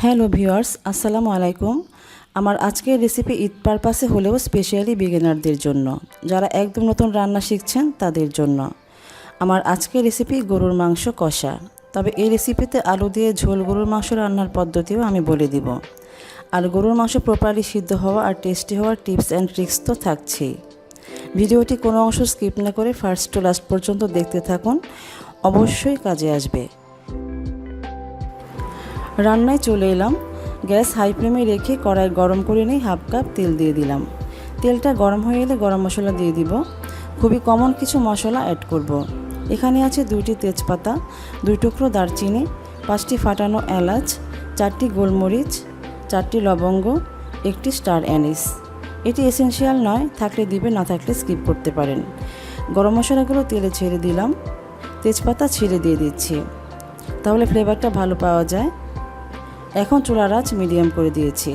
Hello viewers, আসসালামু আলাইকুম। আমার আজকের রেসিপি ঈদ পারপাসে হলেও স্পেশালি বিগিনারদের জন্য, যারা একদম নতুন রান্না শিখছেন তাদের জন্য। আমার আজকের রেসিপি গরুর মাংস কষা। তবে এই রেসিপিতে আলু দিয়ে ঝোল গরুর মাংস রান্নার পদ্ধতিও আমি বলে দিব। আর গরুর মাংস প্রপারলি সিদ্ধ হওয়া আর টেস্টি হওয়ার টিপস অ্যান্ড ট্রিক্স তো থাকছেই। ভিডিওটি কোনো অংশ স্কিপ না করে ফার্স্ট টু লাস্ট পর্যন্ত দেখতে থাকুন, অবশ্যই কাজে আসবে। রান্নায় চলে এলাম। গ্যাস হাই ফ্লেমে রেখে কড়াই গরম করে নিয়ে হাফ কাপ তেল দিয়ে দিলাম। তেলটা গরম হয়ে এলে গরম মশলা দিয়ে দিব। খুবই কমন কিছু মশলা অ্যাড করব। এখানে আছে 2টি তেজপাতা, 2 টুকরো দারচিনি, 5টি ফাটানো এলাচ, 4টি গোলমরিচ, 4টি লবঙ্গ, 1টি স্টার অ্যানিস। এটি এসেনশিয়াল নয়, থাকলে দিবে, না থাকলে স্কিপ করতে পারেন। গরম মশলাগুলো তেলে ছেড়ে দিলাম। তেজপাতা ছেড়ে দিয়ে দিচ্ছি, তাহলে ফ্লেভারটা ভালো পাওয়া যায়। এখন চুলার আঁচ মিডিয়াম করে দিয়েছি।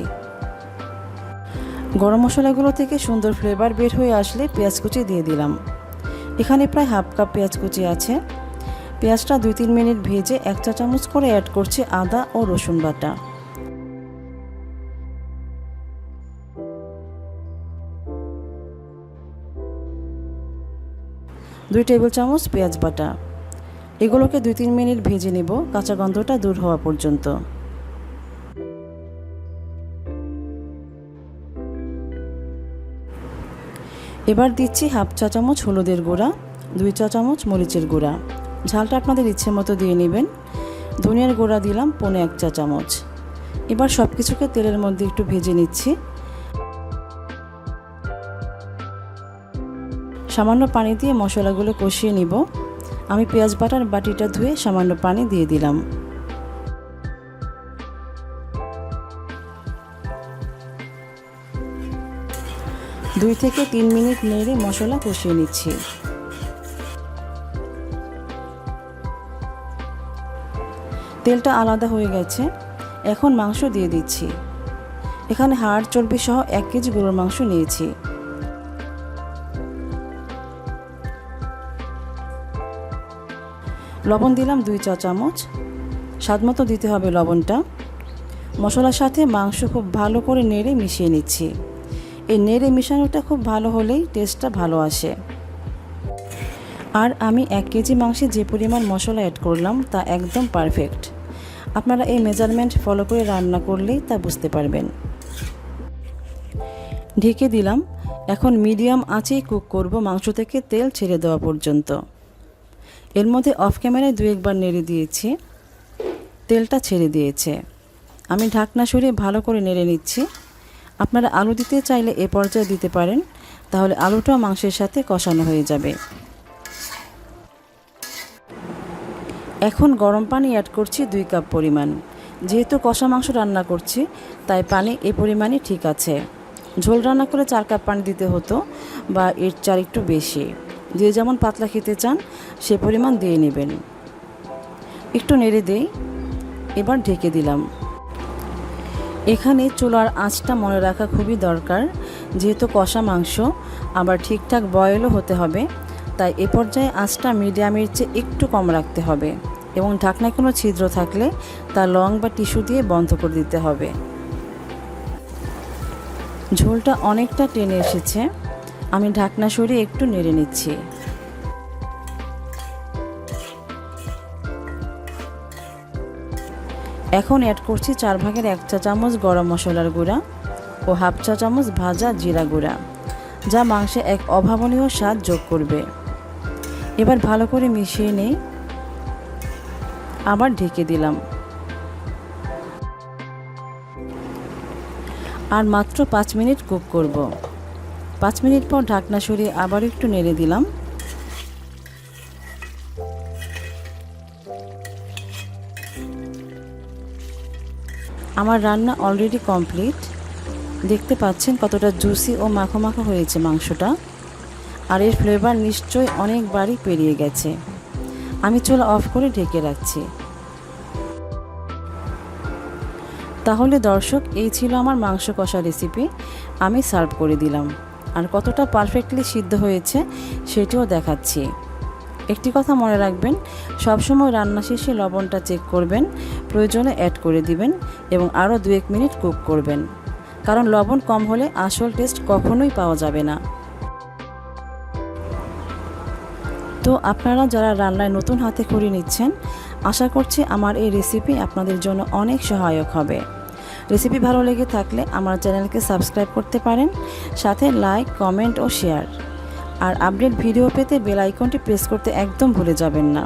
গরম মশলাগুলো থেকে সুন্দর ফ্লেভার বের হয়ে আসলে পেঁয়াজ কুচি দিয়ে দিলাম। এখানে প্রায় হাফ কাপ পেঁয়াজ কুচি আছে। পেঁয়াজটা 2-3 মিনিট ভেজে 1 চা চামচ করে অ্যাড করছি আদা ও রসুন বাটা। দুই টেবিল চামচ পেঁয়াজ বাটা। এগুলোকে 2-3 মিনিট ভেজে নেব, কাঁচা গন্ধটা দূর হওয়া পর্যন্ত। এবার দিচ্ছি হাফ চা চামচ হলুদের গুঁড়া, 2 চা চামচ মরিচের গুঁড়া। ঝালটা আপনাদের ইচ্ছে মতো দিয়ে নেবেন। ধনিয়ার গুঁড়া দিলাম 1 চা চামচ। এবার সব কিছুকে তেলের মধ্যে একটু ভেজে নিচ্ছি। সামান্য পানি দিয়ে মশলাগুলো কষিয়ে নিব। আমি পেঁয়াজ বাটার বাটিটা ধুয়ে সামান্য পানি দিয়ে দিলাম। দুই থেকে 3 মিনিট নেড়ে মশলা কষিয়ে নিচ্ছি। তেলটা আলাদা হয়ে গেছে। এখন মাংস দিয়ে দিচ্ছি। এখানে হাড় চর্বি সহ 1 কেজি গরুর মাংস নিয়েছি। লবণ দিলাম 2 চা চামচ। স্বাদমতো দিতে হবে লবণটা। মশলার সাথে মাংস খুব ভালো করে নেড়ে মিশিয়ে নিচ্ছি। এই নেড়ে মিশানোটা খুব ভালো হলেই টেস্টটা ভালো আসে। আর আমি 1 কেজি মাংসে যে পরিমাণ মশলা অ্যাড করলাম তা একদম পারফেক্ট। আপনারা এই মেজারমেন্ট ফলো করে রান্না করলেই তা বুঝতে পারবেন। ঢেকে দিলাম। এখন মিডিয়াম আঁচেই কুক করব মাংস থেকে তেল ছেড়ে দেওয়া পর্যন্ত। এর মধ্যে অফ ক্যামেরায় 2-1 বার নেড়ে দিয়েছি। তেলটা ছেড়ে দিয়েছে। আমি ঢাকনা সরিয়ে ভালো করে নেড়ে নিচ্ছি। আপনারা আলু দিতে চাইলে এ পর্যায়ে দিতে পারেন, তাহলে আলুটাও মাংসের সাথে কষানো হয়ে যাবে। এখন গরম পানি অ্যাড করছি 2 কাপ পরিমাণ। যেহেতু কষা মাংস রান্না করছি, তাই পানি এই পরিমাণই ঠিক আছে। ঝোল রান্না করে 4 কাপ পানি দিতে হতো, বা এর 4 একটু বেশি। যে যেমন পাতলা খেতে চান সে পরিমাণ দিয়ে নেবেন। একটু নেড়ে দেই। এবার ঢেকে দিলাম। এখানে চুলার আঁচটা মনে রাখা খুবই দরকার। যেহেতু কষা মাংস, আবার ঠিকঠাক বয়েলও হতে হবে, তাই এ পর্যায়ে আঁচটা মিডিয়ামের চেয়ে একটু কম রাখতে হবে, এবং ঢাকনায় কোনো ছিদ্র থাকলে তা লং বা টিস্যু দিয়ে বন্ধ করে দিতে হবে। ঝোলটা অনেকটা টেনে এসেছে। আমি ঢাকনা সরিয়ে একটু নেড়ে নিচ্ছি। এখন অ্যাড করছি 1/4 চা চামচ গরম মশলার গুঁড়া ও হাফ চা চামচ ভাজা জিরা গুঁড়া, যা মাংসে এক অভাবনীয় স্বাদ যোগ করবে। এবার ভালো করে মিশিয়ে নেই। আবার ঢেকে দিলাম। আর মাত্র 5 মিনিট কুক করব। 5 মিনিট পর ঢাকনা সরিয়ে আবার একটু নেড়ে দিলাম। আমার রান্না অলরেডি কমপ্লিট। দেখতে পাচ্ছেন কতটা জুসি ও মাখো মাখো হয়েছে মাংসটা। আর এর ফ্লেভার নিশ্চয়ই অনেকবারই পেরিয়ে গেছে। আমি চুলা অফ করে ঢেকে রাখছি। তাহলে দর্শক, এই ছিল আমার মাংস কষা রেসিপি। আমি সার্ভ করে দিলাম। আর কতটা পারফেক্টলি সিদ্ধ হয়েছে সেটিও দেখাচ্ছি। একটি কথা মনে রাখবেন, সবসময় রান্না শেষে লবণটা চেক করবেন, প্রয়োজনে অ্যাড করে দিবেন এবং আরও 2-1 মিনিট কুক করবেন, কারণ লবণ কম হলে আসল টেস্ট কখনোই পাওয়া যাবে না। তো আপনারা যারা রান্নায় নতুন হাতে খড়ি নিচ্ছেন, আশা করছি আমার এই রেসিপি আপনাদের জন্য অনেক সহায়ক হবে। রেসিপি ভালো লেগে থাকলে আমার চ্যানেলকে সাবস্ক্রাইব করতে পারেন, সাথে লাইক, কমেন্ট ও শেয়ার। আর আপডেট ভিডিও পেতে বেল আইকনটি প্রেস করতে একদম ভুলে যাবেন না।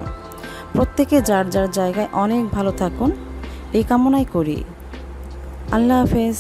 প্রত্যেকে যার যার জায়গায় অনেক ভালো থাকুন এই কামনাই করি। আল্লাহ হাফেজ।